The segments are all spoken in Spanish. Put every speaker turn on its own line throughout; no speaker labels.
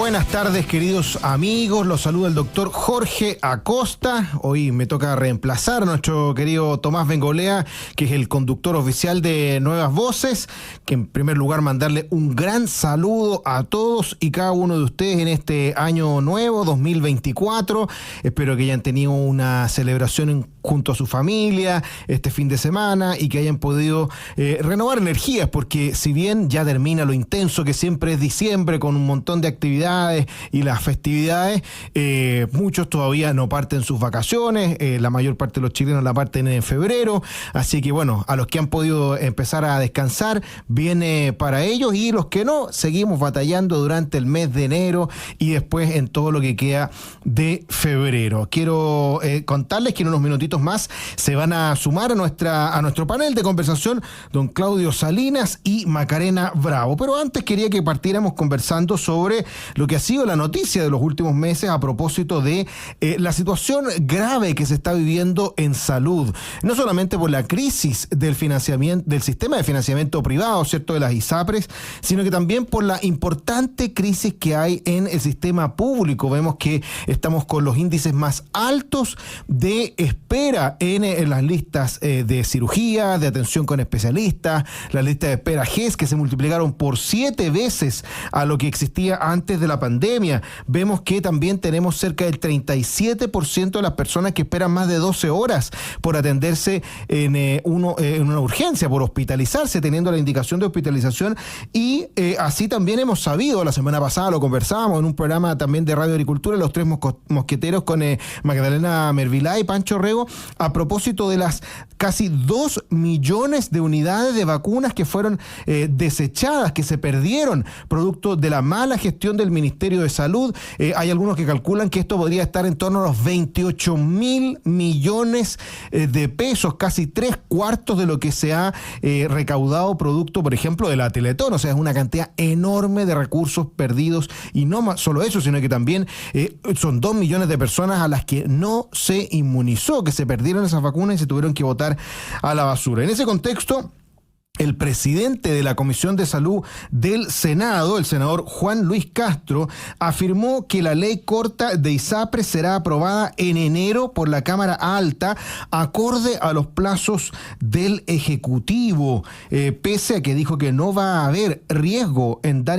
Buenas tardes, queridos amigos. Los saluda el doctor Jorge Acosta. Hoy me toca reemplazar a nuestro querido Tomás Bengolea, que es el conductor oficial de Nuevas Voces. Que en primer lugar mandarle un gran saludo a todos y cada uno de ustedes en este año nuevo, 2024. Espero que hayan tenido una celebración junto a su familia este fin de semana y que hayan podido renovar energías, porque si bien ya termina lo intenso que siempre es diciembre con un montón de actividades y las festividades, muchos todavía no parten sus vacaciones, la mayor parte de los chilenos la parten en febrero, así que bueno, a los que han podido empezar a descansar, viene para ellos, y los que no, seguimos batallando durante el mes de enero y después en todo lo que queda de febrero. Quiero contarles que en unos minutitos más se van a sumar a nuestro panel de conversación don Claudio Salinas y Macarena Bravo, pero antes quería que partiéramos conversando sobre lo que ha sido la noticia de los últimos meses a propósito de la situación grave que se está viviendo en salud, no solamente por la crisis del financiamiento, del sistema de financiamiento privado, ¿cierto?, de las ISAPRES, sino que también por la importante crisis que hay en el sistema público. Vemos que estamos con los índices más altos de espera en las listas de cirugía, de atención con especialistas, las listas de espera GES, que se multiplicaron por 7 veces a lo que existía antes de la pandemia. Vemos que también tenemos cerca del 37% de las personas que esperan más de 12 horas por atenderse en una urgencia, por hospitalizarse, teniendo la indicación de hospitalización, y así también hemos sabido, la semana pasada lo conversábamos en un programa también de Radio Agricultura, Los Tres Mosqueteros, con Magdalena Mervilá y Pancho Rego, a propósito de las casi 2 millones de unidades de vacunas que fueron desechadas, que se perdieron, producto de la mala gestión del Ministerio de Salud. Hay algunos que calculan que esto podría estar en torno a los 28.000 millones de pesos, casi 3/4 de lo que se ha recaudado producto, por ejemplo, de la Teletón. O sea, es una cantidad enorme de recursos perdidos, y no solo eso, sino que también son 2 millones de personas a las que no se inmunizó, que se perdieron esas vacunas y se tuvieron que botar a la basura. En ese contexto, el presidente de la Comisión de Salud del Senado, el senador Juan Luis Castro, afirmó que la ley corta de ISAPRES será aprobada en enero por la Cámara Alta, acorde a los plazos del Ejecutivo, pese a que dijo que no va a haber riesgo en dar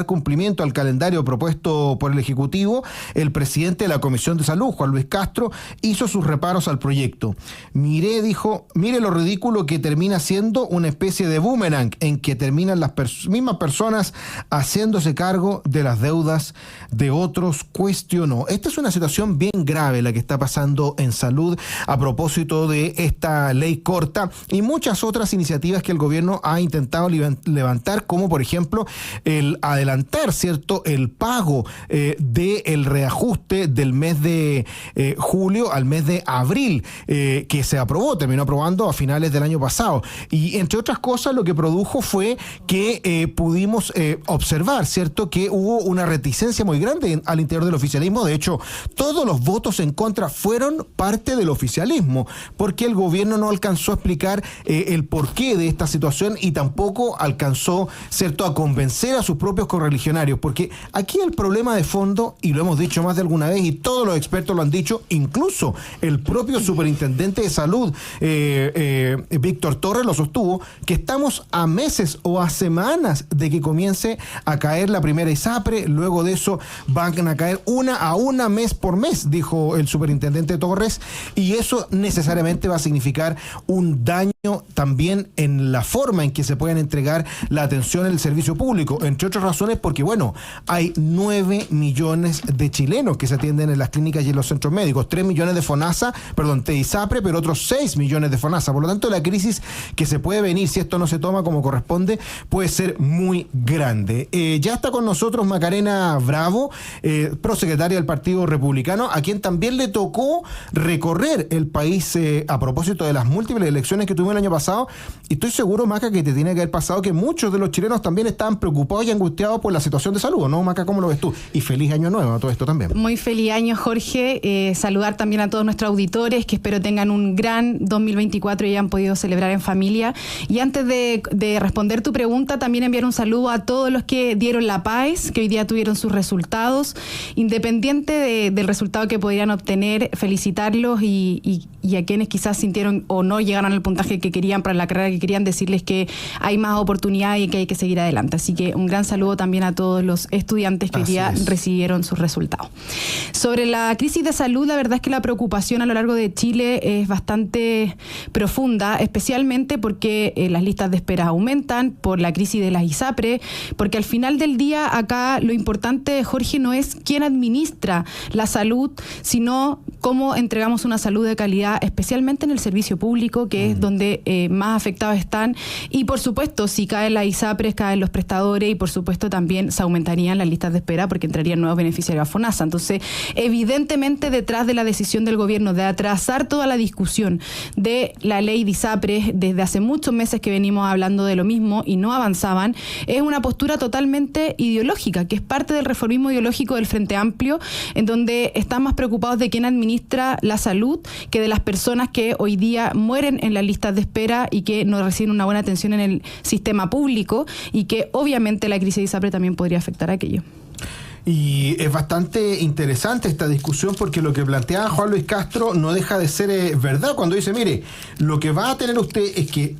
cumplimiento al calendario propuesto por el Ejecutivo. El presidente de la Comisión de Salud, Juan Luis Castro, hizo sus reparos al proyecto. Dijo, mire lo ridículo que termina siendo una especie de boomerang en que terminan las mismas personas haciéndose cargo de las deudas de otros, cuestionó. Esta es una situación bien grave la que está pasando en salud a propósito de esta ley corta y muchas otras iniciativas que el gobierno ha intentado levantar, como por ejemplo el adelantar, ¿cierto?, el pago del reajuste del mes de julio al mes de abril, que se terminó aprobando a finales del año pasado. Y entre otras cosas, lo que produjo fue que pudimos observar, ¿cierto?, que hubo una reticencia muy grande al interior del oficialismo. De hecho, todos los votos en contra fueron parte del oficialismo, porque el gobierno no alcanzó a explicar el porqué de esta situación y tampoco alcanzó, ¿cierto?, a convencer a sus propios correligionarios, porque aquí el problema de fondo, y lo hemos dicho más de alguna vez y todos los expertos lo han dicho, incluso el propio superintendente de salud, Víctor Torres, lo sostuvo, que estamos a meses o a semanas de que comience a caer la primera ISAPRE. Luego de eso van a caer una mes por mes, dijo el superintendente Torres, y eso necesariamente va a significar un daño también en la forma en que se pueden entregar la atención en el servicio público, entre otras razones porque, bueno, hay 9 millones de chilenos que se atienden en las clínicas y en los centros médicos, 3 millones de ISAPRE, pero otros 6 millones de FONASA. Por lo tanto, la crisis que se puede venir si esto no se toma como corresponde puede ser muy grande. Ya está con nosotros Macarena Bravo, prosecretaria del Partido Republicano, a quien también le tocó recorrer el país a propósito de las múltiples elecciones que tuvimos el año pasado, y estoy seguro, Maca, que te tiene que haber pasado que muchos de los chilenos también estaban preocupados y angustiados por la situación de salud, ¿no, Maca? ¿Cómo lo ves tú? Y feliz año nuevo a todo esto también.
Muy feliz año, Jorge. Saludar también a todos nuestros auditores, que espero tengan un gran 2024 y hayan podido celebrar en familia. Y antes de responder tu pregunta, también enviar un saludo a todos los que dieron la PAES, que hoy día tuvieron sus resultados. Independiente del resultado que podrían obtener, felicitarlos y a quienes quizás sintieron o no llegaron al puntaje que querían para la carrera que querían, decirles que hay más oportunidad y que hay que seguir adelante. Así que un gran saludo también a todos los estudiantes que hoy día recibieron sus resultados. Sobre la crisis de salud, la verdad es que la preocupación a lo largo de Chile es bastante profunda, especialmente porque las listas de espera aumentan, por la crisis de las ISAPRE, porque al final del día acá lo importante, Jorge, no es quién administra la salud, sino cómo entregamos una salud de calidad, especialmente en el servicio público, que es donde más afectados están. Y por supuesto, si caen las ISAPRES, caen los prestadores y por supuesto también se aumentarían las listas de espera porque entrarían nuevos beneficiarios a FONASA. Entonces, evidentemente, detrás de la decisión del gobierno de atrasar toda la discusión de la ley de ISAPRES, desde hace muchos meses que venimos hablando de lo mismo y no avanzaban, es una postura totalmente ideológica, que es parte del reformismo ideológico del Frente Amplio, en donde están más preocupados de quién administra la salud que de las personas que hoy día mueren en las listas de espera y que no reciben una buena atención en el sistema público, y que obviamente la crisis de ISAPRE también podría afectar a aquello.
Y es bastante interesante esta discusión porque lo que plantea Juan Luis Castro no deja de ser verdad cuando dice, mire, lo que va a tener usted es que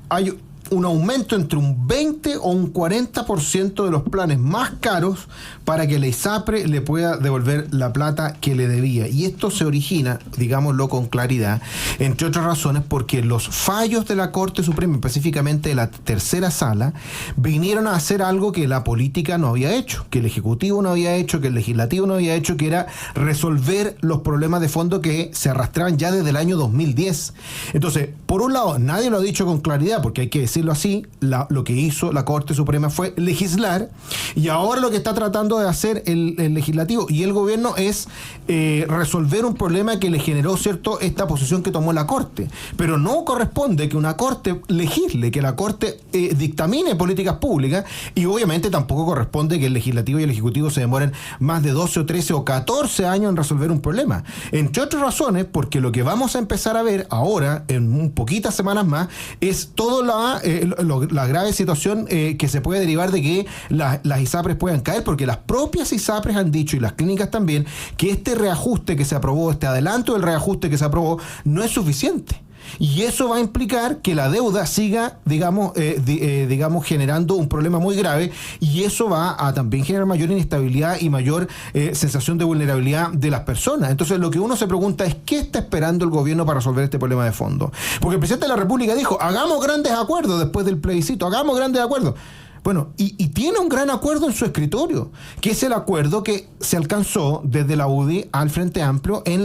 hay un aumento entre un 20 o un 40% de los planes más caros para que la ISAPRE le pueda devolver la plata que le debía. Y esto se origina, digámoslo con claridad, entre otras razones, porque los fallos de la Corte Suprema, específicamente de la tercera sala, vinieron a hacer algo que la política no había hecho, que el Ejecutivo no había hecho, que el Legislativo no había hecho, que era resolver los problemas de fondo que se arrastraban ya desde el año 2010. Entonces, por un lado, nadie lo ha dicho con claridad, porque hay que decirlo así, lo que hizo la Corte Suprema fue legislar, y ahora lo que está tratando de hacer el Legislativo y el Gobierno es resolver un problema que le generó, ¿cierto?, esta posición que tomó la Corte. Pero no corresponde que una Corte legisle, que la Corte dictamine políticas públicas, y obviamente tampoco corresponde que el Legislativo y el Ejecutivo se demoren más de 12 o 13 o 14 años en resolver un problema. Entre otras razones, porque lo que vamos a empezar a ver ahora, en un poquitas semanas más, es toda la grave situación que se puede derivar de que las ISAPRES puedan caer, porque las propias ISAPRES han dicho, y las clínicas también, que este reajuste que se aprobó, este adelanto del reajuste que se aprobó, no es suficiente. Y eso va a implicar que la deuda siga, digamos, generando un problema muy grave, y eso va a también generar mayor inestabilidad y mayor sensación de vulnerabilidad de las personas. Entonces, lo que uno se pregunta es, ¿qué está esperando el gobierno para resolver este problema de fondo? Porque el presidente de la República dijo, hagamos grandes acuerdos después del plebiscito, hagamos grandes acuerdos. Bueno, y tiene un gran acuerdo en su escritorio, que es el acuerdo que se alcanzó desde la UDI al Frente Amplio en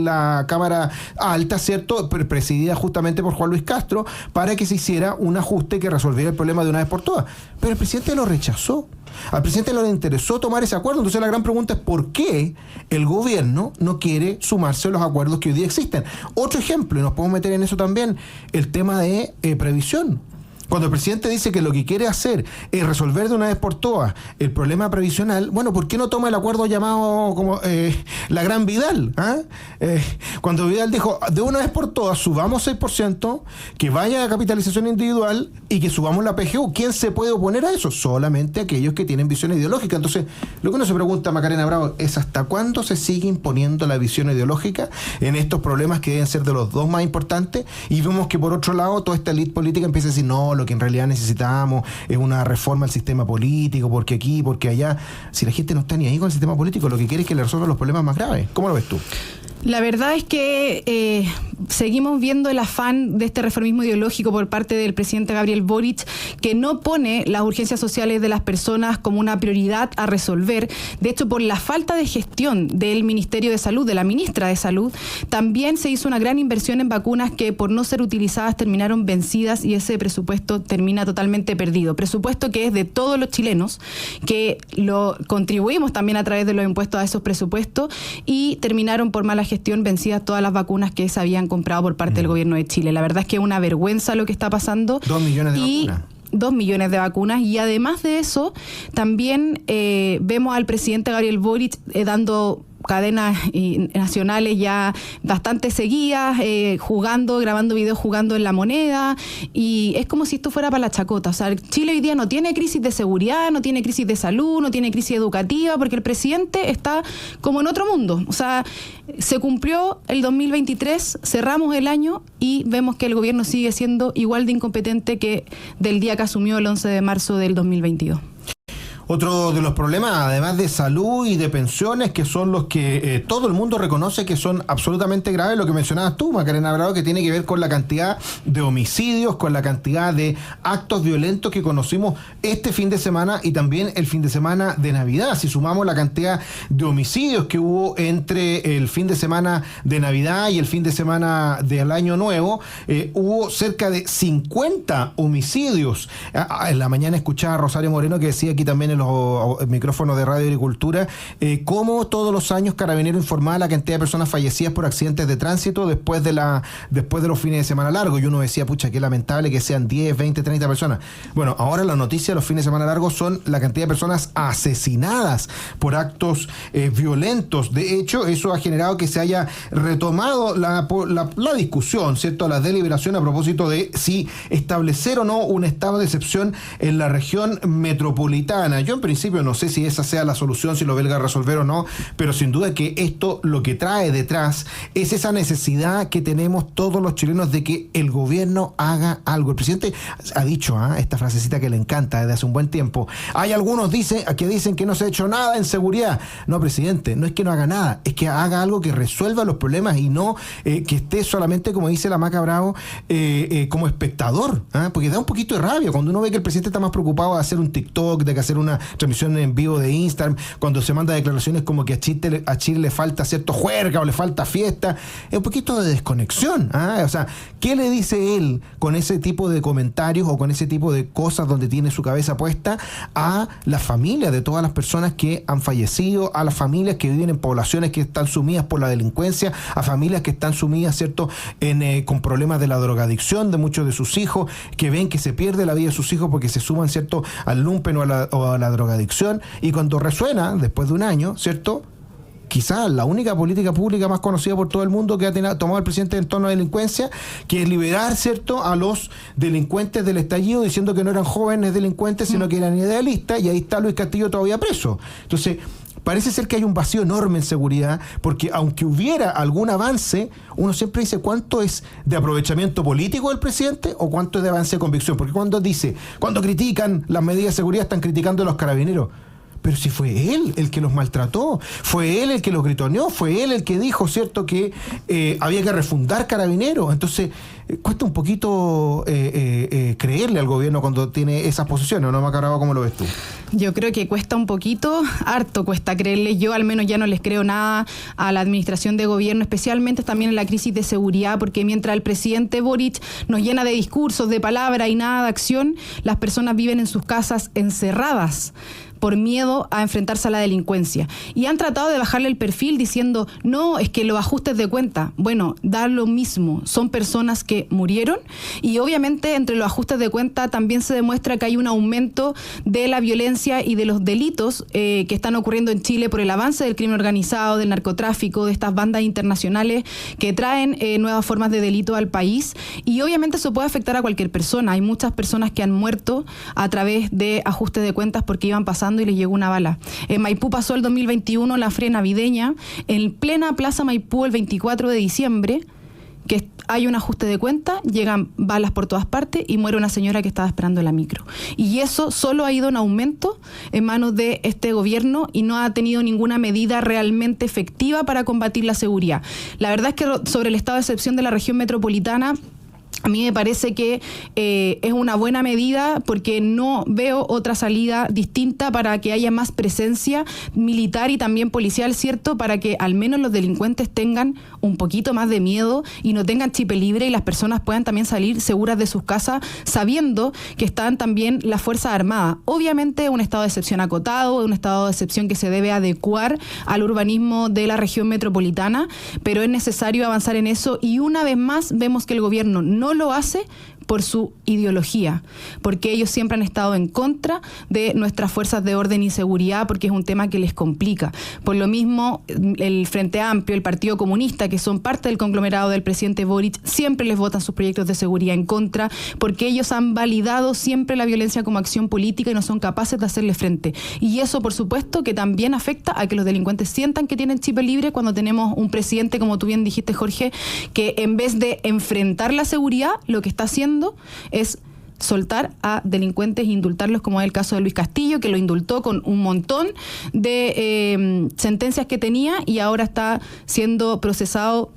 la Cámara Alta, ¿cierto?, presidida justamente por Juan Luis Castro, para que se hiciera un ajuste que resolviera el problema de una vez por todas. Pero el presidente lo rechazó. Al presidente no le interesó tomar ese acuerdo. Entonces la gran pregunta es ¿por qué el gobierno no quiere sumarse a los acuerdos que hoy día existen? Otro ejemplo, y nos podemos meter en eso también, el tema de previsión. Cuando el presidente dice que lo que quiere hacer es resolver de una vez por todas el problema previsional, bueno, ¿por qué no toma el acuerdo llamado como la Gran Vidal? Cuando Vidal dijo, de una vez por todas, subamos 6%, que vaya a capitalización individual y que subamos la PGU. ¿Quién se puede oponer a eso? Solamente aquellos que tienen visión ideológica. Entonces, lo que uno se pregunta, Macarena Bravo, es ¿hasta cuándo se sigue imponiendo la visión ideológica en estos problemas que deben ser de los dos más importantes? Y vemos que por otro lado, toda esta élite política empieza a decir, no, lo que en realidad necesitamos es una reforma al sistema político, porque aquí, porque allá. Si la gente no está ni ahí con el sistema político, lo que quiere es que le resuelvan los problemas más graves. ¿Cómo lo ves tú?
La verdad es que seguimos viendo el afán de este reformismo ideológico por parte del presidente Gabriel Boric, que no pone las urgencias sociales de las personas como una prioridad a resolver. De hecho, por la falta de gestión del Ministerio de Salud, de la ministra de Salud, también se hizo una gran inversión en vacunas que por no ser utilizadas terminaron vencidas, y ese presupuesto termina totalmente perdido. Presupuesto que es de todos los chilenos, que lo contribuimos también a través de los impuestos a esos presupuestos, y terminaron por mala gestión vencidas todas las vacunas que se habían han comprado por parte del gobierno de Chile. La verdad es que es una vergüenza lo que está pasando.
2 millones de vacunas.
2 millones de vacunas, y además de eso también vemos al presidente Gabriel Boric dando cadenas nacionales ya bastante seguidas, grabando videos jugando en La Moneda, y es como si esto fuera para la chacota. O sea, Chile hoy día no tiene crisis de seguridad, no tiene crisis de salud, no tiene crisis educativa, porque el presidente está como en otro mundo. O sea, se cumplió el 2023, cerramos el año y vemos que el gobierno sigue siendo igual de incompetente que del día que asumió el 11 de marzo del 2022.
Otro de los problemas, además de salud y de pensiones, que son los que todo el mundo reconoce que son absolutamente graves, lo que mencionabas tú, Macarena Bravo, que tiene que ver con la cantidad de homicidios, con la cantidad de actos violentos que conocimos este fin de semana y también el fin de semana de Navidad. Si sumamos la cantidad de homicidios que hubo entre el fin de semana de Navidad y el fin de semana del Año Nuevo, hubo cerca de 50 homicidios. En la mañana escuchaba a Rosario Moreno, que decía aquí también los micrófonos de Radio Agricultura, cómo todos los años Carabineros informaba la cantidad de personas fallecidas por accidentes de tránsito después de los fines de semana largos. Y uno decía, pucha, qué lamentable que sean 10, 20, 30 personas. Bueno, ahora la noticia de los fines de semana largos son la cantidad de personas asesinadas por actos violentos. De hecho, eso ha generado que se haya retomado la discusión, ¿cierto?, la deliberación a propósito de si establecer o no un estado de excepción en la región metropolitana. Yo en principio no sé si esa sea la solución, si lo belga resolver o no, pero sin duda que esto lo que trae detrás es esa necesidad que tenemos todos los chilenos de que el gobierno haga algo. El presidente ha dicho esta frasecita que le encanta desde hace un buen tiempo. Hay algunos que dicen que no se ha hecho nada en seguridad. No, presidente, no es que no haga nada, es que haga algo que resuelva los problemas y no que esté solamente, como dice la Maca Bravo, como espectador, porque da un poquito de rabia cuando uno ve que el presidente está más preocupado de hacer un TikTok, de hacer una transmisión en vivo de Instagram, cuando se manda declaraciones como que a Chile le falta cierto juerga o le falta fiesta. Es un poquito de desconexión. O sea, ¿qué le dice él con ese tipo de comentarios o con ese tipo de cosas donde tiene su cabeza puesta a las familias de todas las personas que han fallecido, a las familias que viven en poblaciones que están sumidas por la delincuencia, a familias que están sumidas, ¿cierto?, con problemas de la drogadicción de muchos de sus hijos, que ven que se pierde la vida de sus hijos porque se suman, ¿cierto?, al lumpen o a la drogadicción, y cuando resuena, después de un año, ¿cierto?, quizás la única política pública más conocida por todo el mundo que ha tomado el presidente en torno a la delincuencia, que es liberar, ¿cierto?, a los delincuentes del estallido, diciendo que no eran jóvenes delincuentes, sino que eran idealistas, y ahí está Luis Castillo todavía preso. Entonces, parece ser que hay un vacío enorme en seguridad, porque aunque hubiera algún avance, uno siempre dice cuánto es de aprovechamiento político del presidente o cuánto es de avance de convicción. Porque cuando critican las medidas de seguridad, están criticando a los carabineros. Pero si fue él el que los maltrató, fue él el que los gritoneó, fue él el que dijo, ¿cierto?, que había que refundar Carabineros. Entonces, cuesta un poquito creerle al gobierno cuando tiene esas posiciones, ¿no, Macaraba? ¿Cómo lo ves tú?
Yo creo que cuesta un poquito, harto cuesta creerle. Yo al menos ya no les creo nada a la administración de gobierno, especialmente también en la crisis de seguridad, porque mientras el presidente Boric nos llena de discursos, de palabras y nada de acción, las personas viven en sus casas encerradas por miedo a enfrentarse a la delincuencia. Y han tratado de bajarle el perfil diciendo, no, es que los ajustes de cuenta. Bueno, da lo mismo. Son personas que murieron, y obviamente entre los ajustes de cuenta también se demuestra que hay un aumento de la violencia y de los delitos que están ocurriendo en Chile por el avance del crimen organizado, del narcotráfico, de estas bandas internacionales que traen nuevas formas de delito al país. Y obviamente eso puede afectar a cualquier persona. Hay muchas personas que han muerto a través de ajustes de cuentas porque iban pasando y les llegó una bala. En Maipú pasó el 2021 la feria navideña, en plena Plaza Maipú el 24 de diciembre, que hay un ajuste de cuenta, llegan balas por todas partes y muere una señora que estaba esperando la micro. Y eso solo ha ido en aumento en manos de este gobierno y no ha tenido ninguna medida realmente efectiva para combatir la seguridad. La verdad es que sobre el estado de excepción de la región metropolitana, A mí me parece que es una buena medida porque no veo otra salida distinta para que haya más presencia militar y también policial, ¿cierto? Para que al menos los delincuentes tengan un poquito más de miedo y no tengan chip libre y las personas puedan también salir seguras de sus casas sabiendo que están también las Fuerzas Armadas. Obviamente un estado de excepción acotado, un estado de excepción que se debe adecuar al urbanismo de la región metropolitana, pero es necesario avanzar en eso y una vez más vemos que el gobierno no lo hace por su ideología, porque ellos siempre han estado en contra de nuestras fuerzas de orden y seguridad, porque es un tema que les complica. Por lo mismo, el Frente Amplio, el Partido Comunista, que son parte del conglomerado del presidente Boric, siempre les votan sus proyectos de seguridad en contra, porque ellos han validado siempre la violencia como acción política y no son capaces de hacerle frente. Y eso, por supuesto, que también afecta a que los delincuentes sientan que tienen chip libre cuando tenemos un presidente, como tú bien dijiste, Jorge, que en vez de enfrentar la seguridad, lo que está haciendo es soltar a delincuentes e indultarlos, como es el caso de Luis Castillo, que lo indultó con un montón de sentencias que tenía y ahora está siendo procesado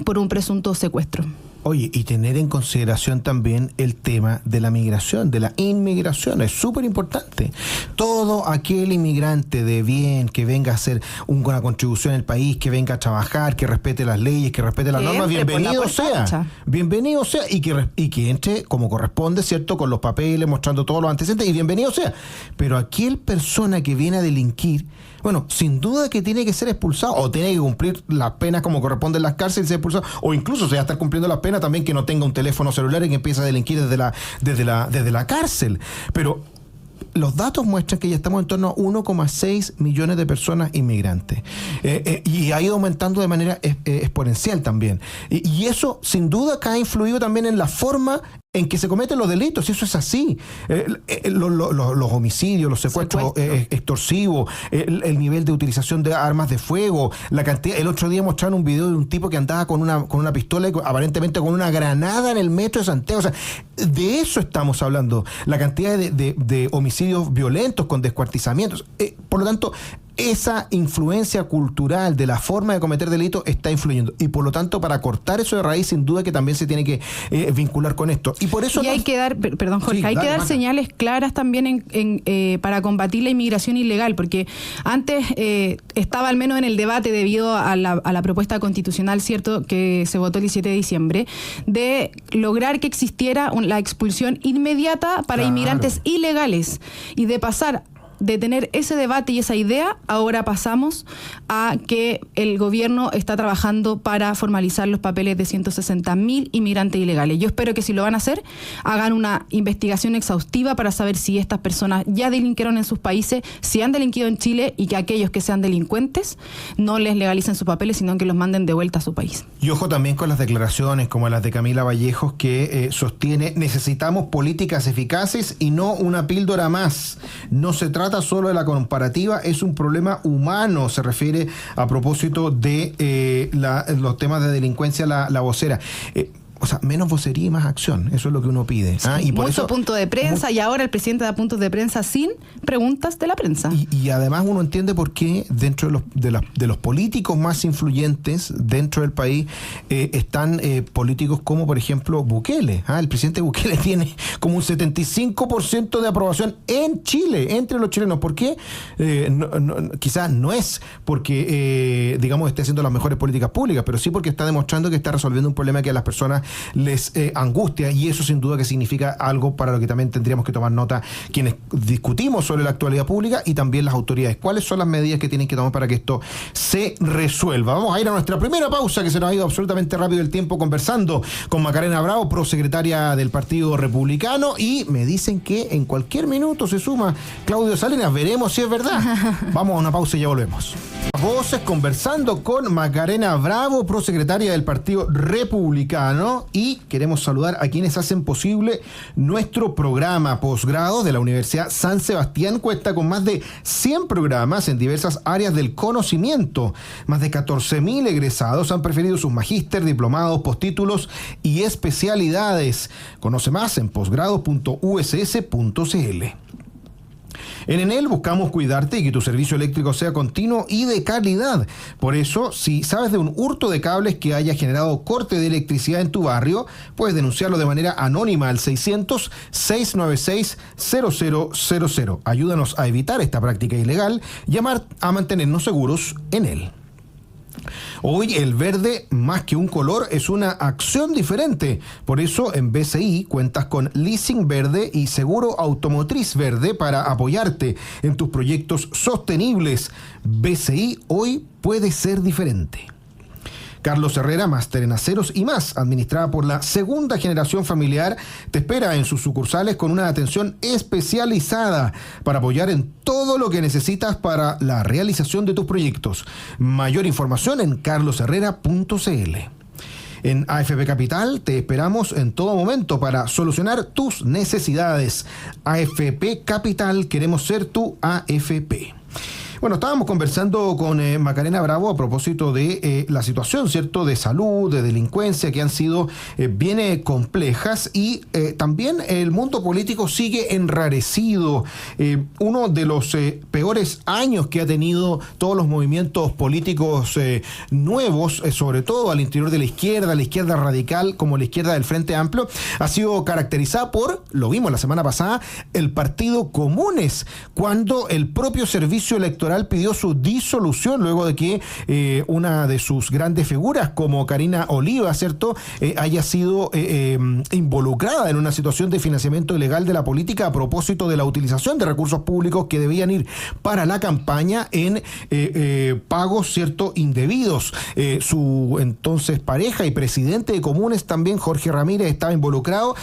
por un presunto secuestro.
Oye, y tener en consideración también el tema de la migración, de la inmigración, es súper importante. Todo aquel inmigrante de bien que venga a hacer una contribución al país, que venga a trabajar, que respete las leyes, que respete las normas, bienvenido sea. Bienvenido sea y que entre como corresponde, ¿cierto? Con los papeles, mostrando todos los antecedentes y bienvenido sea. Pero aquel persona que viene a delinquir, bueno, sin duda que tiene que ser expulsado o tiene que cumplir las penas como corresponde en las cárceles y ser expulsado, o incluso se va a estar cumpliendo las penas también que no tenga un teléfono celular y que empiece a delinquir desde la cárcel. Pero los datos muestran que ya estamos en torno a 1,6 millones de personas inmigrantes. Y ha ido aumentando de manera exponencial también. Y eso, sin duda, que ha influido también en la forma en que se cometen los delitos, y eso es así. Los homicidios, los secuestros extorsivos, el nivel de utilización de armas de fuego, la cantidad. El otro día mostraron un video de un tipo que andaba con una pistola y aparentemente con una granada en el metro de Santiago. O sea, de eso estamos hablando. La cantidad de homicidios violentos con descuartizamientos. Por lo tanto, esa influencia cultural de la forma de cometer delitos está influyendo. Y por lo tanto, para cortar eso de raíz, sin duda que también se tiene que vincular con esto. Y por eso
hay que dar, perdón Jorge, sí, hay que dar señales claras también para combatir la inmigración ilegal, porque antes estaba al menos en el debate debido a la propuesta constitucional, cierto, que se votó el 17 de diciembre, de lograr que existiera la expulsión inmediata para inmigrantes ilegales y de pasar de tener ese debate y esa idea, ahora pasamos a que el gobierno está trabajando para formalizar los papeles de 160.000 inmigrantes ilegales. Yo espero que si lo van a hacer, hagan una investigación exhaustiva para saber si estas personas ya delinquieron en sus países, si han delinquido en Chile, y que aquellos que sean delincuentes no les legalicen sus papeles, sino que los manden de vuelta a su país.
Y ojo también con las declaraciones como las de Camila Vallejos, que sostiene: necesitamos políticas eficaces y no una píldora más. No se trata solo de la comparativa, es un problema humano. Se refiere a propósito de los temas de delincuencia la vocera. O sea, menos vocería y más acción. Eso es lo que uno pide.
Sí, y por eso punto de prensa, y ahora el presidente da puntos de prensa sin preguntas de la prensa.
Y además uno entiende por qué dentro de los políticos más influyentes dentro del país están políticos como, por ejemplo, Bukele. El presidente Bukele tiene como un 75% de aprobación en Chile, entre los chilenos. ¿Por qué? Quizás no es porque, digamos, esté haciendo las mejores políticas públicas, pero sí porque está demostrando que está resolviendo un problema que a las personas les angustia, y eso sin duda que significa algo para lo que también tendríamos que tomar nota quienes discutimos sobre la actualidad pública y también las autoridades. ¿Cuáles son las medidas que tienen que tomar para que esto se resuelva? Vamos a ir a nuestra primera pausa, que se nos ha ido absolutamente rápido el tiempo, conversando con Macarena Bravo, prosecretaria del Partido Republicano, y me dicen que en cualquier minuto se suma Claudio Salinas. Veremos si es verdad. Vamos a una pausa y ya volvemos. Voces conversando con Macarena Bravo, prosecretaria del Partido Republicano, y queremos saludar a quienes hacen posible nuestro programa posgrado de la Universidad San Sebastián. Cuenta con más de 100 programas en diversas áreas del conocimiento. Más de 14.000 egresados han preferido sus magíster, diplomados, postítulos y especialidades. Conoce más en posgrado.uss.cl. En Enel buscamos cuidarte y que tu servicio eléctrico sea continuo y de calidad. Por eso, si sabes de un hurto de cables que haya generado corte de electricidad en tu barrio, puedes denunciarlo de manera anónima al 600-696-0000. Ayúdanos a evitar esta práctica ilegal y a mantenernos seguros en él. Hoy el verde, más que un color, es una acción diferente. Por eso en BCI cuentas con leasing verde y seguro automotriz verde para apoyarte en tus proyectos sostenibles. BCI hoy puede ser diferente. Carlos Herrera, máster en aceros y más, administrada por la segunda generación familiar, te espera en sus sucursales con una atención especializada para apoyar en todo lo que necesitas para la realización de tus proyectos. Mayor información en carlosherrera.cl. En AFP Capital te esperamos en todo momento para solucionar tus necesidades. AFP Capital, queremos ser tu AFP. Bueno, estábamos conversando con Macarena Bravo a propósito de la situación, ¿cierto?, de salud, de delincuencia, que han sido bien complejas, y también el mundo político sigue enrarecido. Uno de los peores años que ha tenido todos los movimientos políticos nuevos, sobre todo al interior de la izquierda radical como la izquierda del Frente Amplio, ha sido caracterizada por, lo vimos la semana pasada, el Partido Comunes, cuando el propio servicio electoral pidió su disolución luego de que una de sus grandes figuras, como Karina Oliva, ¿cierto?, haya sido involucrada en una situación de financiamiento ilegal de la política a propósito de la utilización de recursos públicos que debían ir para la campaña en pagos, ¿cierto?, indebidos. Su entonces pareja y presidente de Comunes también, Jorge Ramírez, estaba involucrado.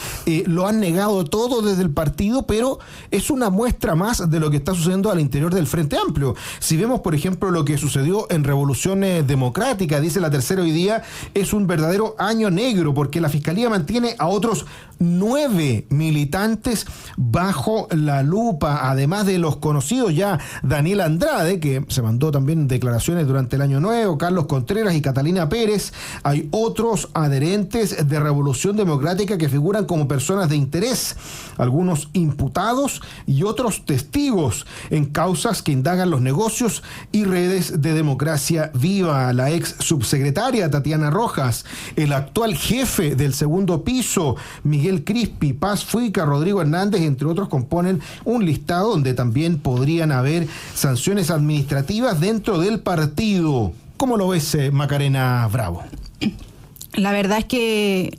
Lo han negado todo desde el partido, pero es una muestra más de lo que está sucediendo al interior del Frente Amplio. Si vemos, por ejemplo, lo que sucedió en Revolución Democrática, dice La Tercera hoy día, es un verdadero año negro, porque la Fiscalía mantiene a otros 9 militantes bajo la lupa, además de los conocidos ya Daniel Andrade, que se mandó también declaraciones durante el Año Nuevo, Carlos Contreras y Catalina Pérez. Hay otros adherentes de Revolución Democrática que figuran como personas de interés, algunos imputados y otros testigos en causas que indagan los negocios y redes de Democracia Viva. La ex subsecretaria Tatiana Rojas, el actual jefe del Segundo Piso, Miguel Crispi, Paz Fuica, Rodrigo Hernández, entre otros, componen un listado donde también podrían haber sanciones administrativas dentro del partido. ¿Cómo lo ves, Macarena Bravo?
La verdad es que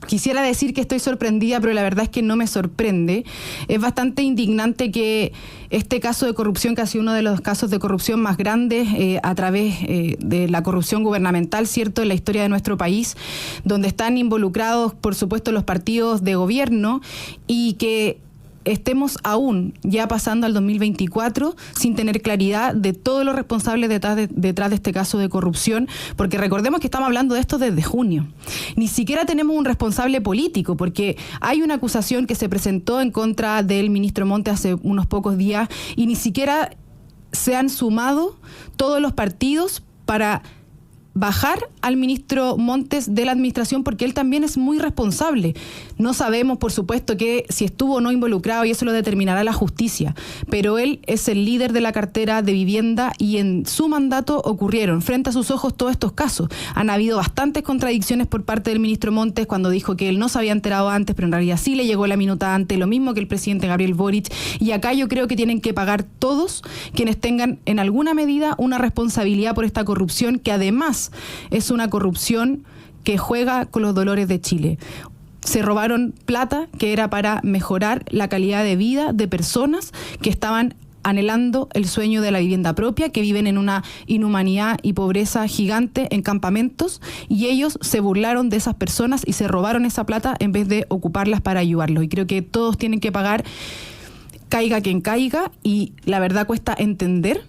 quisiera decir que estoy sorprendida, pero la verdad es que no me sorprende. Es bastante indignante que este caso de corrupción, que ha sido uno de los casos de corrupción más grandes a través de la corrupción gubernamental, ¿cierto?, en la historia de nuestro país, donde están involucrados, por supuesto, los partidos de gobierno, y que estemos aún ya pasando al 2024 sin tener claridad de todos los responsables detrás de este caso de corrupción, porque recordemos que estamos hablando de esto desde junio. Ni siquiera tenemos un responsable político, porque hay una acusación que se presentó en contra del ministro Montes hace unos pocos días y ni siquiera se han sumado todos los partidos para bajar al ministro Montes de la administración, porque él también es muy responsable. No sabemos, por supuesto, que si estuvo o no involucrado, y eso lo determinará la justicia, pero él es el líder de la cartera de vivienda y en su mandato ocurrieron frente a sus ojos todos estos casos. Han habido bastantes contradicciones por parte del ministro Montes cuando dijo que él no se había enterado antes, pero en realidad sí le llegó la minuta antes, lo mismo que el presidente Gabriel Boric, y acá yo creo que tienen que pagar todos quienes tengan en alguna medida una responsabilidad por esta corrupción, que además es una corrupción que juega con los dolores de Chile. Se robaron plata que era para mejorar la calidad de vida de personas que estaban anhelando el sueño de la vivienda propia, que viven en una inhumanidad y pobreza gigante en campamentos, y ellos se burlaron de esas personas y se robaron esa plata en vez de ocuparlas para ayudarlos. Y creo que todos tienen que pagar, caiga quien caiga, y la verdad cuesta entender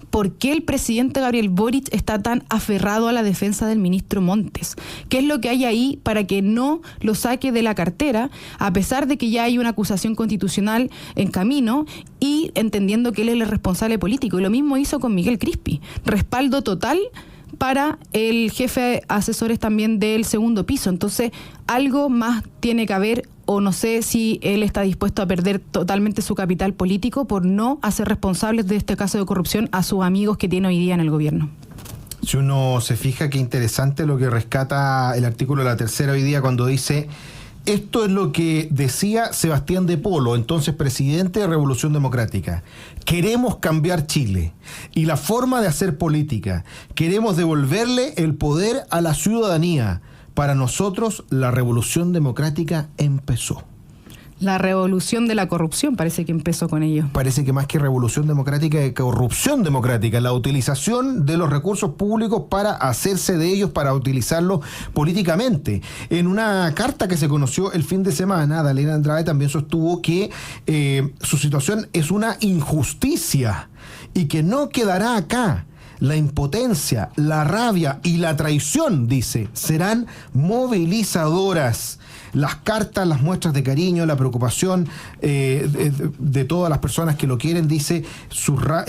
¿por qué el presidente Gabriel Boric está tan aferrado a la defensa del ministro Montes? ¿Qué es lo que hay ahí para que no lo saque de la cartera, a pesar de que ya hay una acusación constitucional en camino y entendiendo que él es el responsable político? Y lo mismo hizo con Miguel Crispi. Respaldo total para el jefe de asesores también del Segundo Piso. Entonces, algo más tiene que haber, o no sé si él está dispuesto a perder totalmente su capital político por no hacer responsables de este caso de corrupción a sus amigos que tiene hoy día en el gobierno.
Si uno se fija, qué interesante lo que rescata el artículo de La Tercera hoy día cuando dice: esto es lo que decía Sebastián de Polo, entonces presidente de Revolución Democrática. Queremos cambiar Chile y la forma de hacer política. Queremos devolverle el poder a la ciudadanía. Para nosotros, la Revolución Democrática empezó.
La revolución de la corrupción parece que empezó con ello.
Parece que más que revolución democrática, es corrupción democrática, la utilización de los recursos públicos para hacerse de ellos, para utilizarlos políticamente. En una carta que se conoció el fin de semana, Daniela Andrade también sostuvo que su situación es una injusticia y que no quedará acá. La impotencia, la rabia y la traición, dice, serán movilizadoras. Las cartas, las muestras de cariño, la preocupación de todas las personas que lo quieren, dice, su rabia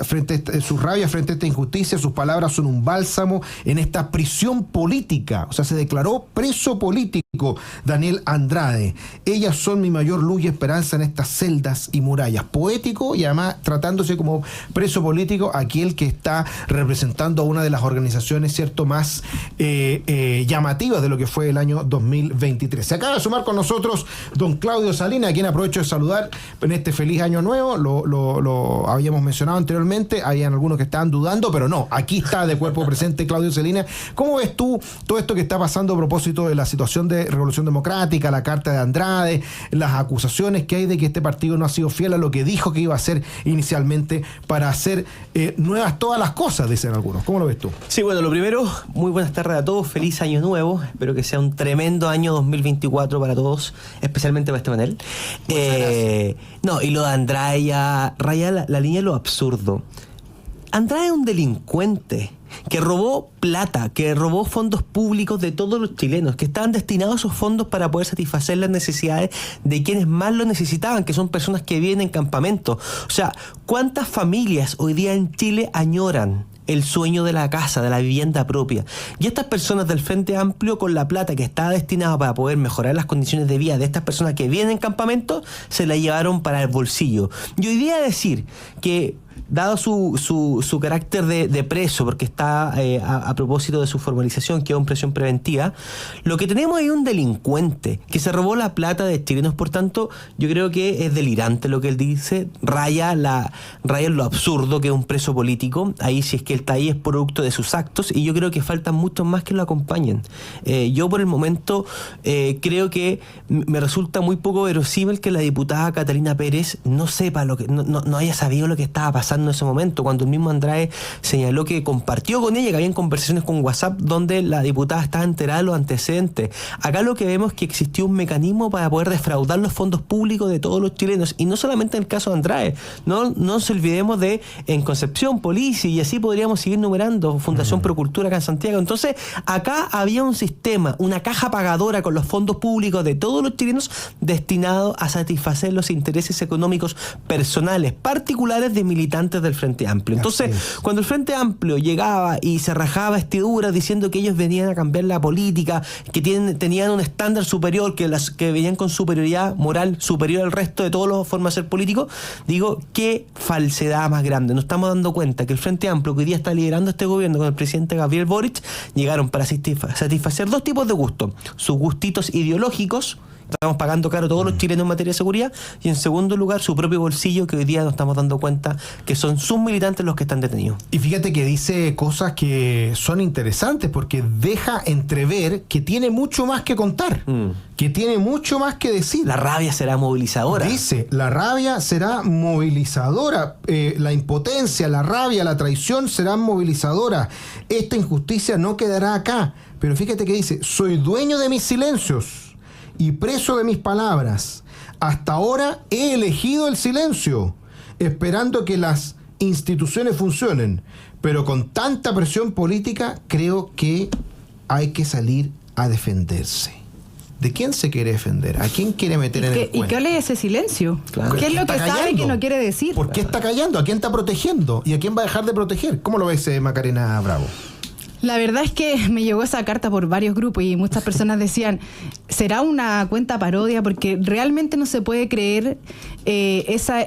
frente a esta injusticia, sus palabras son un bálsamo en esta prisión política. O sea, se declaró preso político Daniel Andrade. Ellas son mi mayor luz y esperanza en estas celdas y murallas. Poético y además tratándose como preso político aquel que está representando a una de las organizaciones, ¿cierto?, más llamativas de lo que fue el año 2023. Se acaba de sumar con nosotros don Claudio Salinas, a quien aprovecho de saludar en este feliz año nuevo. Lo habíamos mencionado anteriormente, habían algunos que estaban dudando, pero no, aquí está de cuerpo presente Claudio Salinas. ¿Cómo ves tú todo esto que está pasando a propósito de la situación de Revolución Democrática, la carta de Andrade, las acusaciones que hay de que este partido no ha sido fiel a lo que dijo que iba a hacer inicialmente para hacer nuevas todas las cosas, dicen algunos? ¿Cómo lo ves tú?
Sí, bueno, lo primero, muy buenas tardes a todos, feliz año nuevo, espero que sea un tremendo año 2024 para todos, especialmente para este panel. No, y lo de Andrade ya raya la línea de lo absurdo. Andrade es un delincuente que robó plata, que robó fondos públicos de todos los chilenos, que estaban destinados a esos fondos para poder satisfacer las necesidades de quienes más lo necesitaban, que son personas que viven en campamentos. O sea, ¿cuántas familias hoy día en Chile añoran el sueño de la casa, de la vivienda propia? Y estas personas del Frente Amplio, con la plata que estaba destinada para poder mejorar las condiciones de vida de estas personas que viven en campamentos, se la llevaron para el bolsillo. Y hoy día decir que, dado su carácter de preso, porque está a propósito de su formalización, que es una prisión preventiva, lo que tenemos es un delincuente que se robó la plata de chilenos. Por tanto, yo creo que es delirante lo que él dice, raya en lo absurdo que es un preso político. Ahí, si es que él está ahí, es producto de sus actos, y yo creo que faltan muchos más que lo acompañen. Yo por el momento creo que me resulta muy poco verosímil que la diputada Catalina Pérez no sepa lo que, no haya sabido lo que estaba pasando en ese momento, cuando el mismo Andrade señaló que compartió con ella, que habían conversaciones con WhatsApp donde la diputada estaba enterada de los antecedentes. Acá lo que vemos es que existió un mecanismo para poder defraudar los fondos públicos de todos los chilenos, y no solamente en el caso de Andrade. No nos olvidemos de en Concepción, Polici, y así podríamos seguir numerando, Fundación Procultura acá en Santiago. Entonces, acá había un sistema, una caja pagadora con los fondos públicos de todos los chilenos destinado a satisfacer los intereses económicos personales, particulares de militantes del Frente Amplio. Entonces, cuando el Frente Amplio llegaba y se rajaba vestiduras diciendo que ellos venían a cambiar la política, que tenían un estándar superior, que venían con superioridad moral superior al resto de todas las formas de ser político, digo, qué falsedad más grande. Nos estamos dando cuenta que el Frente Amplio, que hoy día está liderando este gobierno con el presidente Gabriel Boric, llegaron para satisfacer dos tipos de gustos: sus gustitos ideológicos, estamos pagando caro todos los chilenos en materia de seguridad, y en segundo lugar su propio bolsillo, que hoy día nos estamos dando cuenta que son sus militantes los que están detenidos.
Y fíjate que dice cosas que son interesantes, porque deja entrever que tiene mucho más que contar, que tiene mucho más que decir.
La rabia será movilizadora.
Dice, la rabia será movilizadora, la impotencia, la rabia, la traición serán movilizadoras. Esta injusticia no quedará acá. Pero fíjate que dice, soy dueño de mis silencios y preso de mis palabras. Hasta ahora he elegido el silencio, esperando que las instituciones funcionen, pero con tanta presión política creo que hay que salir a defenderse. ¿De quién se quiere defender? ¿A quién quiere meter en el cuento?
¿Y qué es ese silencio?
Claro.
¿Qué es lo que sabe y que no quiere decir?
¿Por qué está callando? ¿A quién está protegiendo? ¿Y a quién va a dejar de proteger? ¿Cómo lo ves, Macarena Bravo?
La verdad es que me llegó esa carta por varios grupos y muchas personas decían, ¿será una cuenta parodia? Porque realmente no se puede creer esa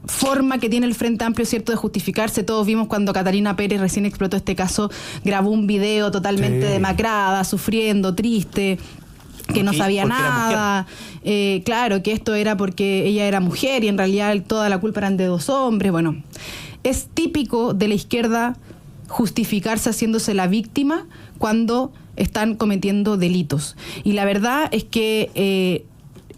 forma que tiene el Frente Amplio, ¿cierto?, de justificarse. Todos vimos cuando Catalina Pérez recién explotó este caso, grabó un video totalmente demacrada, sufriendo, triste, que no sabía nada, claro, que esto era porque ella era mujer y en realidad toda la culpa eran de dos hombres. Bueno, es típico de la izquierda justificarse haciéndose la víctima cuando están cometiendo delitos. Y la verdad es que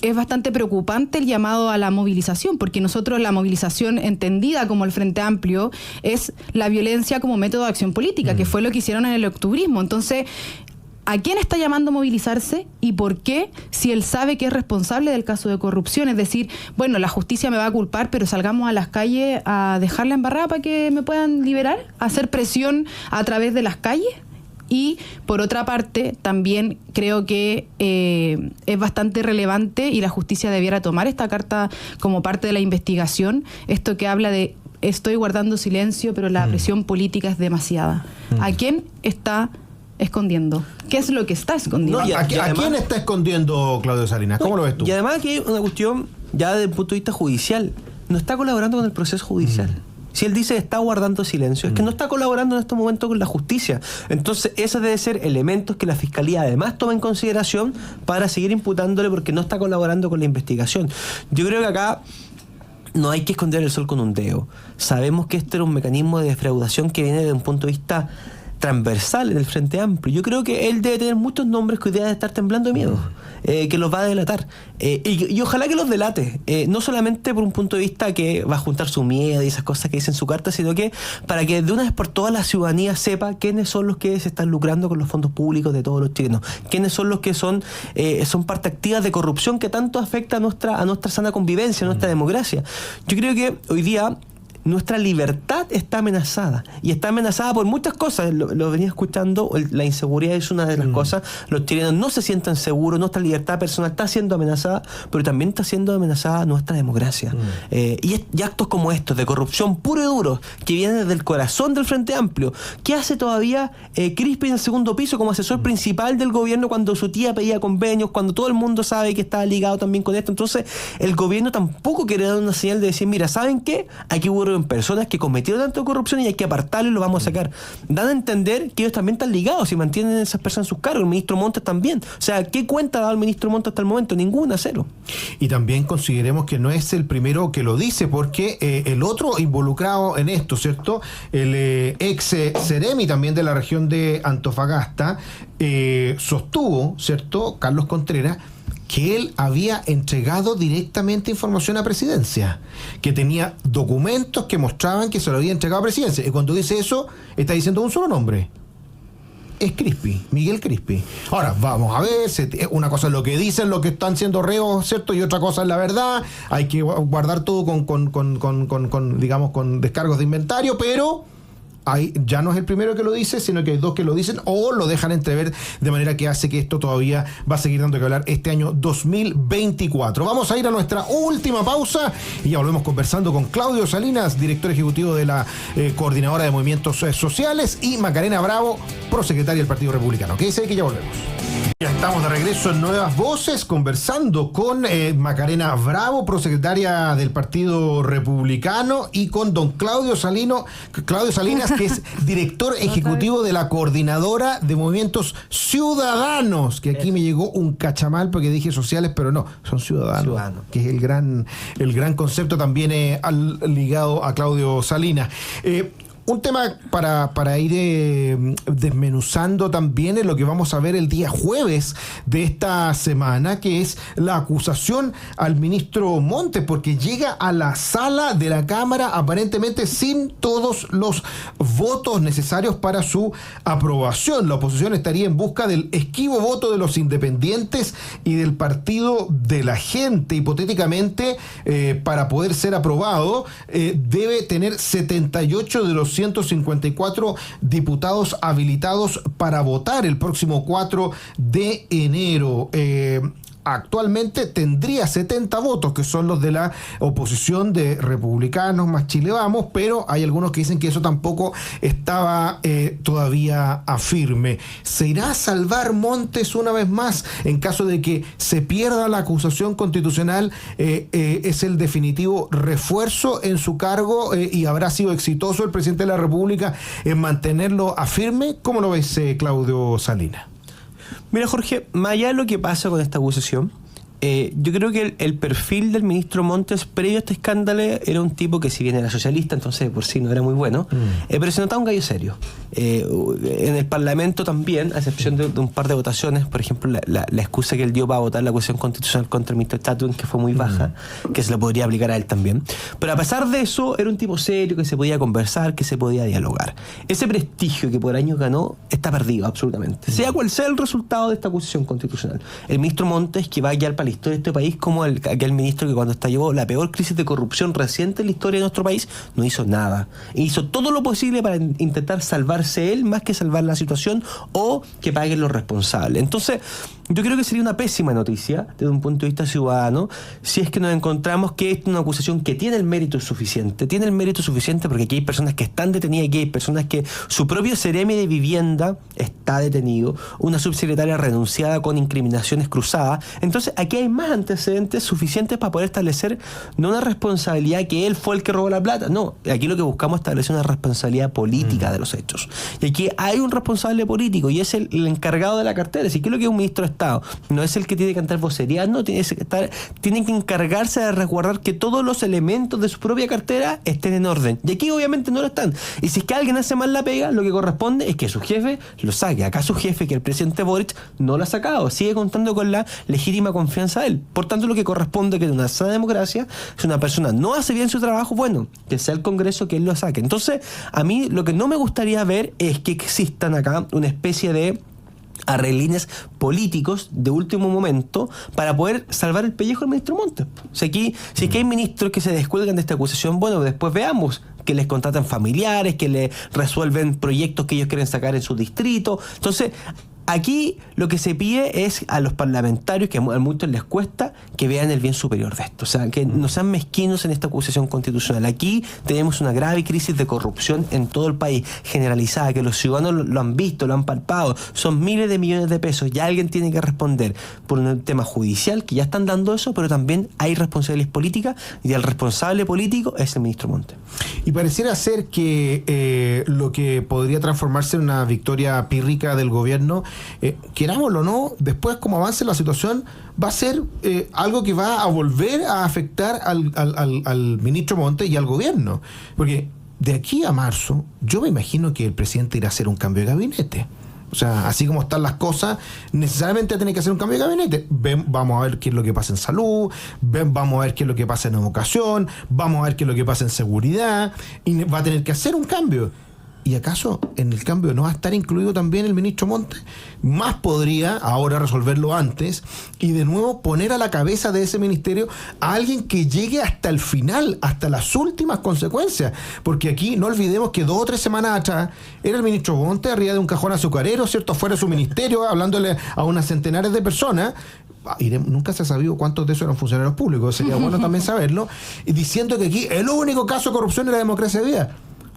es bastante preocupante el llamado a la movilización, porque nosotros la movilización entendida como el Frente Amplio es la violencia como método de acción política, que fue lo que hicieron en el octubrismo. Entonces, ¿a quién está llamando a movilizarse y por qué si él sabe que es responsable del caso de corrupción? Es decir, bueno, la justicia me va a culpar, pero salgamos a las calles a dejarla embarrada para que me puedan liberar, a hacer presión a través de las calles. Y por otra parte, también creo que es bastante relevante y la justicia debiera tomar esta carta como parte de la investigación, esto que habla de estoy guardando silencio, pero la presión política es demasiada. ¿A quién está escondiendo? ¿Qué es lo que está escondiendo?
No, ¿A quién está escondiendo Claudio Salinas? ¿Cómo lo ves tú?
Y además aquí hay una cuestión ya desde el punto de vista judicial. No está colaborando con el proceso judicial. Si él dice está guardando silencio, es que no está colaborando en estos momentos con la justicia. Entonces, esos deben ser elementos que la Fiscalía además toma en consideración para seguir imputándole porque no está colaborando con la investigación. Yo creo que acá no hay que esconder el sol con un dedo. Sabemos que este era un mecanismo de defraudación que viene desde un punto de vista transversal en el Frente Amplio. Yo creo que él debe tener muchos nombres que hoy día debe estar temblando de miedo, que los va a delatar. Y ojalá que los delate, no solamente por un punto de vista que va a juntar su miedo y esas cosas que dice en su carta, sino que para que de una vez por todas la ciudadanía sepa quiénes son los que se están lucrando con los fondos públicos de todos los chilenos, quiénes son los que son parte activa de corrupción que tanto afecta a nuestra sana convivencia, a nuestra democracia. Yo creo que hoy día nuestra libertad está amenazada y está amenazada por muchas cosas. Lo venía escuchando, la inseguridad es una de las cosas. Los chilenos no se sienten seguros, nuestra libertad personal está siendo amenazada, pero también está siendo amenazada nuestra democracia. Y actos como estos de corrupción puro y duro que vienen desde el corazón del Frente Amplio. ¿Qué hace todavía Crispi en el segundo piso como asesor principal del gobierno cuando su tía pedía convenios, cuando todo el mundo sabe que está ligado también con esto? Entonces el gobierno tampoco quiere dar una señal de decir, mira, ¿saben qué? Aquí hubo personas que cometieron tanto corrupción y hay que apartarlo y lo vamos a sacar. Dan a entender que ellos también están ligados y mantienen a esas personas en sus cargos. El ministro Montes también. O sea, ¿qué cuenta ha dado el ministro Montes hasta el momento? Ninguna, cero.
Y también consideremos que no es el primero que lo dice, porque el otro involucrado en esto, ¿cierto? El ex Ceremi también de la región de Antofagasta sostuvo, ¿cierto?, Carlos Contreras, que él había entregado directamente información a Presidencia, que tenía documentos que mostraban que se lo había entregado a Presidencia. Y cuando dice eso, está diciendo un solo nombre. Es Crispi, Miguel Crispi. Ahora, vamos a ver, una cosa es lo que dicen, lo que están siendo reos, ¿cierto? Y otra cosa es la verdad. Hay que guardar todo con descargos de inventario, pero ya no es el primero que lo dice, sino que hay dos que lo dicen o lo dejan entrever, de manera que hace que esto todavía va a seguir dando que hablar este año 2024. Vamos a ir a nuestra última pausa y ya volvemos conversando con Claudio Salinas, director ejecutivo de la Coordinadora de Movimientos Sociales, y Macarena Bravo, prosecretaria del Partido Republicano. Que dice que ya volvemos. Ya estamos de regreso en Nuevas Voces, conversando con Macarena Bravo, prosecretaria del Partido Republicano, y con don Claudio Salinas, que es director ejecutivo de la Coordinadora de Movimientos Ciudadanos, que aquí me llegó un cachamal porque dije sociales, pero no, son ciudadanos. Que es el gran concepto también ligado a Claudio Salinas. Un tema para ir desmenuzando también es lo que vamos a ver el día jueves de esta semana, que es la acusación al ministro Montes, porque llega a la sala de la Cámara aparentemente sin todos los votos necesarios para su aprobación. La oposición estaría en busca del esquivo voto de los independientes y del Partido de la Gente. Hipotéticamente, para poder ser aprobado, debe tener 78 de los 154 diputados habilitados para votar el próximo 4 de enero. actualmente tendría 70 votos, que son los de la oposición de Republicanos más Chile Vamos, pero hay algunos que dicen que eso tampoco estaba todavía firme. ¿Se irá a salvar Montes una vez más en caso de que se pierda la acusación constitucional? ¿Es el definitivo refuerzo en su cargo y habrá sido exitoso el presidente de la República en mantenerlo a firme? ¿Cómo lo ves, Claudio Salinas?
Mira, Jorge, más allá de lo que pasa con esta acusación, yo creo que el perfil del ministro Montes previo a este escándalo era un tipo que, si bien era socialista, entonces por sí no era muy bueno, pero se notaba un gallo serio. En el Parlamento también, a excepción de un par de votaciones, por ejemplo, la excusa que él dio para votar la acusación constitucional contra el ministro Chatwin, que fue muy baja, que se le podría aplicar a él también. Pero a pesar de eso, era un tipo serio, que se podía conversar, que se podía dialogar. Ese prestigio que por años ganó está perdido absolutamente. Sea cual sea el resultado de esta acusación constitucional. El ministro Montes, que va a guiar para la historia de este país como aquel ministro que cuando estalló la peor crisis de corrupción reciente en la historia de nuestro país, no hizo nada. Hizo todo lo posible para intentar salvarse él más que salvar la situación o que paguen los responsables. Entonces, yo creo que sería una pésima noticia desde un punto de vista ciudadano si es que nos encontramos que esta es una acusación que tiene el mérito suficiente. Tiene el mérito suficiente porque aquí hay personas que están detenidas, aquí hay personas que su propio seremi de vivienda está detenido, una subsecretaria renunciada con incriminaciones cruzadas. Entonces, aquí hay más antecedentes suficientes para poder establecer no una responsabilidad que él fue el que robó la plata, no. Aquí lo que buscamos es establecer una responsabilidad política de los hechos. Y aquí hay un responsable político y es el encargado de la cartera. Así que lo que es un ministro de Estado no es el que tiene que andar vocerías, no, tiene que encargarse de resguardar que todos los elementos de su propia cartera estén en orden. Y aquí obviamente no lo están. Y si es que alguien hace mal la pega, lo que corresponde es que su jefe lo saque. Acá su jefe, que el presidente Boric, no lo ha sacado. Sigue contando con la legítima confianza de él. Por tanto, lo que corresponde que en una sana democracia, si una persona no hace bien su trabajo, bueno, que sea el Congreso que él lo saque. Entonces, a mí lo que no me gustaría ver es que existan acá una especie de arreglines políticos de último momento para poder salvar el pellejo del ministro Montes. Si es que hay ministros que se descuelgan de esta acusación, bueno, después veamos que les contratan familiares, que le resuelven proyectos que ellos quieren sacar en su distrito. Entonces, aquí lo que se pide es a los parlamentarios, que a muchos les cuesta, que vean el bien superior de esto. O sea, que no sean mezquinos en esta acusación constitucional. Aquí tenemos una grave crisis de corrupción en todo el país, generalizada, que los ciudadanos lo han visto, lo han palpado. Son miles de millones de pesos. Ya alguien tiene que responder por un tema judicial, que ya están dando eso, pero también hay responsabilidades políticas, y el responsable político es el ministro Montes.
Y pareciera ser que lo que podría transformarse en una victoria pírrica del gobierno, querámoslo o no, después como avance la situación, va a ser algo que va a volver a afectar al ministro Montes y al gobierno. Porque de aquí a marzo, yo me imagino que el presidente irá a hacer un cambio de gabinete. O sea, así como están las cosas, necesariamente tiene que hacer un cambio de gabinete. Vamos a ver qué es lo que pasa en salud, vamos a ver qué es lo que pasa en educación, vamos a ver qué es lo que pasa en seguridad, y va a tener que hacer un cambio. ¿Y acaso en el cambio no va a estar incluido también el ministro Montes? Más podría ahora resolverlo antes y de nuevo poner a la cabeza de ese ministerio a alguien que llegue hasta el final, hasta las últimas consecuencias. Porque aquí no olvidemos que 2 o 3 semanas atrás era el ministro Montes arriba de un cajón azucarero, ¿cierto?, afuera de su ministerio, hablándole a unas centenares de personas. Nunca se ha sabido cuántos de esos eran funcionarios públicos, sería bueno también saberlo, y diciendo que aquí el único caso de corrupción es la democracia viva.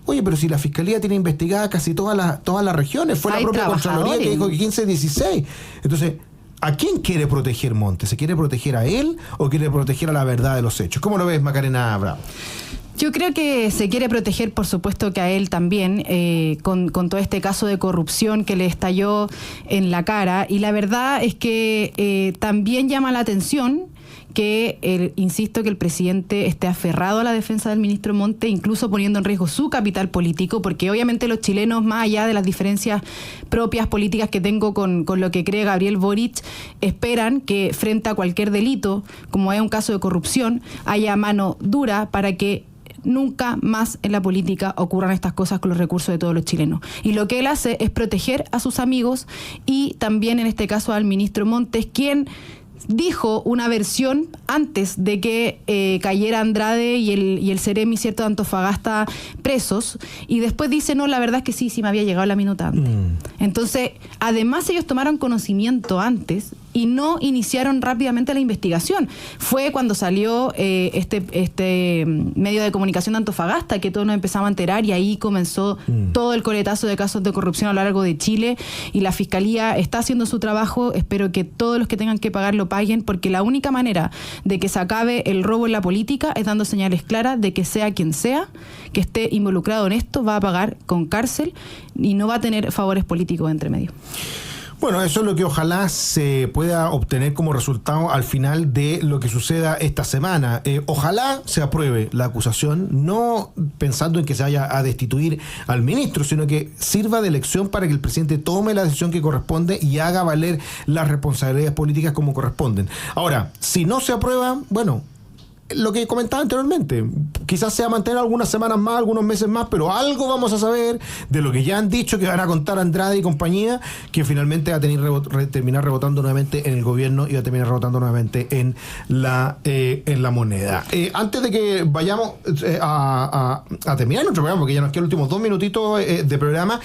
Oye, pero si la Fiscalía tiene investigada casi todas las regiones, fue la propia Contraloría que dijo que 15, 16. Entonces, ¿a quién quiere proteger Montes? ¿Se quiere proteger a él o quiere proteger a la verdad de los hechos? ¿Cómo lo ves, Macarena Bravo?
Yo creo que se quiere proteger, por supuesto, que a él también, con todo este caso de corrupción que le estalló en la cara. Y la verdad es que también llama la atención que, insisto, que el presidente esté aferrado a la defensa del ministro Montes, incluso poniendo en riesgo su capital político, porque obviamente los chilenos, más allá de las diferencias propias políticas que tengo con lo que cree Gabriel Boric, esperan que frente a cualquier delito, como es un caso de corrupción, haya mano dura para que nunca más en la política ocurran estas cosas con los recursos de todos los chilenos. Y lo que él hace es proteger a sus amigos y también en este caso al ministro Montes, quien dijo una versión antes de que cayera Andrade y el Seremi, cierto, de Antofagasta presos, y después dice, no, la verdad es que sí me había llegado la minuta antes. Entonces, además ellos tomaron conocimiento antes y no iniciaron rápidamente la investigación. Fue cuando salió este medio de comunicación de Antofagasta que todos nos empezamos a enterar, y ahí comenzó todo el coletazo de casos de corrupción a lo largo de Chile, y la Fiscalía está haciendo su trabajo. Espero que todos los que tengan que pagar lo paguen, porque la única manera de que se acabe el robo en la política es dando señales claras de que sea quien sea que esté involucrado en esto va a pagar con cárcel y no va a tener favores políticos entre medio.
Bueno, eso es lo que ojalá se pueda obtener como resultado al final de lo que suceda esta semana. Ojalá se apruebe la acusación, no pensando en que se vaya a destituir al ministro, sino que sirva de lección para que el presidente tome la decisión que corresponde y haga valer las responsabilidades políticas como corresponden. Ahora, si no se aprueba, bueno, lo que comentaba anteriormente, quizás sea mantener algunas semanas más, algunos meses más, pero algo vamos a saber de lo que ya han dicho que van a contar Andrade y compañía, que finalmente va a terminar rebotando nuevamente en el gobierno y va a terminar rebotando nuevamente en la moneda. Antes de que vayamos a terminar nuestro programa, porque ya nos quedan los últimos 2 minutitos de programa,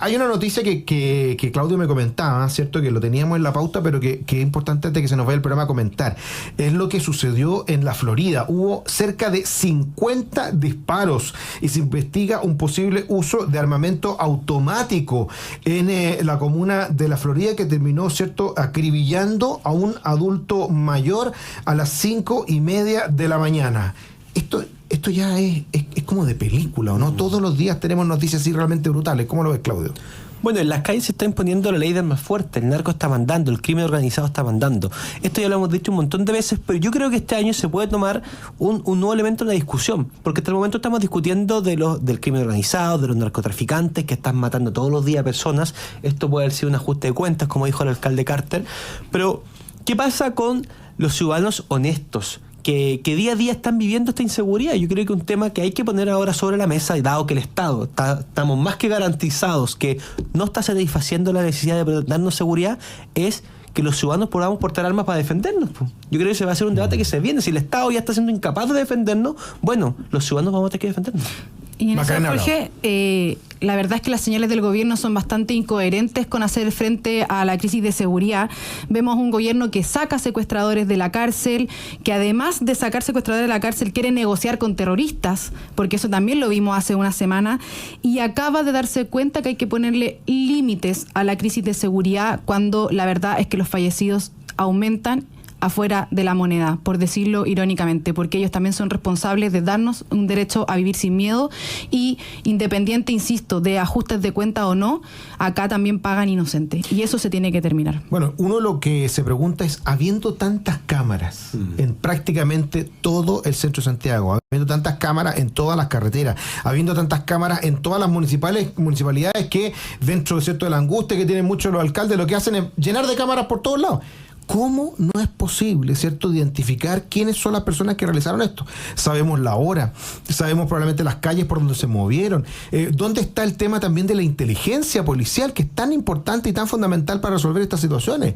hay una noticia que Claudio me comentaba, ¿cierto? Que lo teníamos en la pauta, pero que es importante antes de que se nos vaya el programa a comentar. Es lo que sucedió en la Florida. Hubo cerca de 50 disparos y se investiga un posible uso de armamento automático en la comuna de la Florida, que terminó, ¿cierto?, acribillando a un adulto mayor a las 5:30 de la mañana. Esto ya es como de película, ¿o no? Todos los días tenemos noticias así realmente brutales. ¿Cómo lo ves, Claudio?
Bueno, en las calles se está imponiendo la ley del más fuerte, el narco está mandando, el crimen organizado está mandando. Esto ya lo hemos dicho un montón de veces, pero yo creo que este año se puede tomar un nuevo elemento en la discusión, porque hasta el momento estamos discutiendo del crimen organizado, de los narcotraficantes que están matando todos los días a personas. Esto puede haber sido un ajuste de cuentas, como dijo el alcalde Carter, pero ¿qué pasa con los ciudadanos honestos? Que día a día están viviendo esta inseguridad? Yo creo que es un tema que hay que poner ahora sobre la mesa, dado que el Estado estamos más que garantizados que no está satisfaciendo la necesidad de darnos seguridad, es que los ciudadanos podamos portar armas para defendernos. Yo creo que se va a hacer un debate que se viene. Si el Estado ya está siendo incapaz de defendernos, bueno, los ciudadanos vamos a tener que defendernos.
Y en eso, Jorge, la verdad es que las señales del gobierno son bastante incoherentes con hacer frente a la crisis de seguridad. Vemos un gobierno que saca secuestradores de la cárcel, que además de sacar secuestradores de la cárcel quiere negociar con terroristas, porque eso también lo vimos hace una semana, y acaba de darse cuenta que hay que ponerle límites a la crisis de seguridad cuando la verdad es que los fallecidos aumentan afuera de la moneda, por decirlo irónicamente, porque ellos también son responsables de darnos un derecho a vivir sin miedo, y independiente, insisto, de ajustes de cuenta o no, acá también pagan inocentes, y eso se tiene que terminar.
Bueno, uno lo que se pregunta es, habiendo tantas cámaras en prácticamente todo el centro de Santiago, habiendo tantas cámaras en todas las carreteras, habiendo tantas cámaras en todas las municipalidades que dentro de cierto de la angustia que tienen muchos los alcaldes, lo que hacen es llenar de cámaras por todos lados. ¿Cómo no es posible, cierto, identificar quiénes son las personas que realizaron esto? Sabemos la hora, sabemos probablemente las calles por donde se movieron. ¿Dónde está el tema también de la inteligencia policial, que es tan importante y tan fundamental para resolver estas situaciones?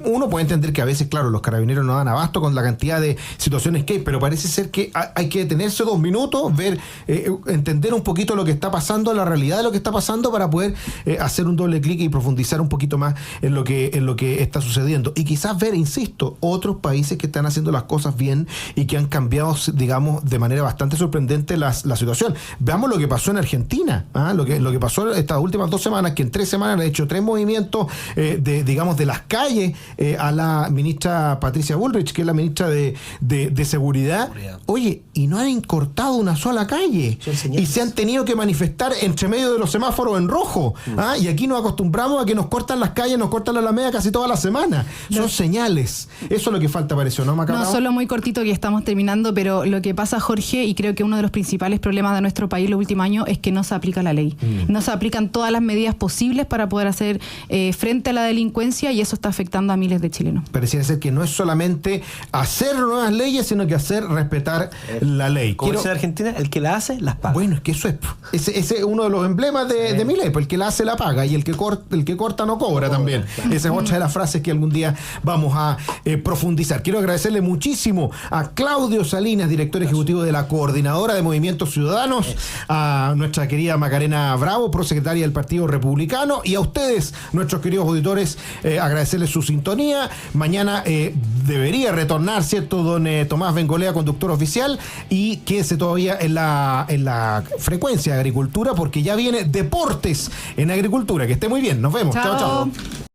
Uno puede entender que a veces, claro, los carabineros no dan abasto con la cantidad de situaciones que hay, pero parece ser que hay que detenerse 2 minutos, ver, entender un poquito lo que está pasando, la realidad de lo que está pasando, para poder hacer un doble clic y profundizar un poquito más en lo que está sucediendo. Y quizás ver, insisto, otros países que están haciendo las cosas bien y que han cambiado, digamos, de manera bastante sorprendente la situación. Veamos lo que pasó en Argentina, lo que pasó estas últimas 2 semanas, que en 3 semanas han hecho 3 movimientos de las calles a la ministra Patricia Bullrich, que es la ministra de Seguridad. Oye, y no han cortado una sola calle, y se han tenido que manifestar entre medio de los semáforos en rojo. Y aquí nos acostumbramos a que nos cortan las calles, nos cortan la Alameda casi toda la semana. Son señales. Eso es lo que falta, parece, ¿no, Macarao?
No, solo muy cortito, que estamos terminando, pero lo que pasa, Jorge, y creo que uno de los principales problemas de nuestro país los últimos años es que no se aplica la ley. No se aplican todas las medidas posibles para poder hacer frente a la delincuencia, y eso está afectando a miles de chilenos.
Pareciera ser que no es solamente hacer nuevas leyes, sino que hacer respetar la ley.
Como dice en Argentina, el que la hace, las paga.
Bueno, es que eso ese es uno de los emblemas de mi ley, pues el que la hace, la paga, y el que corta no cobra también. Esa es otra de las frases que algún día va vamos a profundizar. Quiero agradecerle muchísimo a Claudio Salinas, director ejecutivo de la Coordinadora de Movimientos Ciudadanos, a nuestra querida Macarena Bravo, prosecretaria del Partido Republicano, y a ustedes, nuestros queridos auditores, agradecerles su sintonía. Mañana debería retornar, ¿cierto?, don Tomás Bengolea, conductor oficial, y quédese todavía en la frecuencia de agricultura, porque ya viene Deportes en Agricultura. Que esté muy bien, nos vemos. Chao, chao.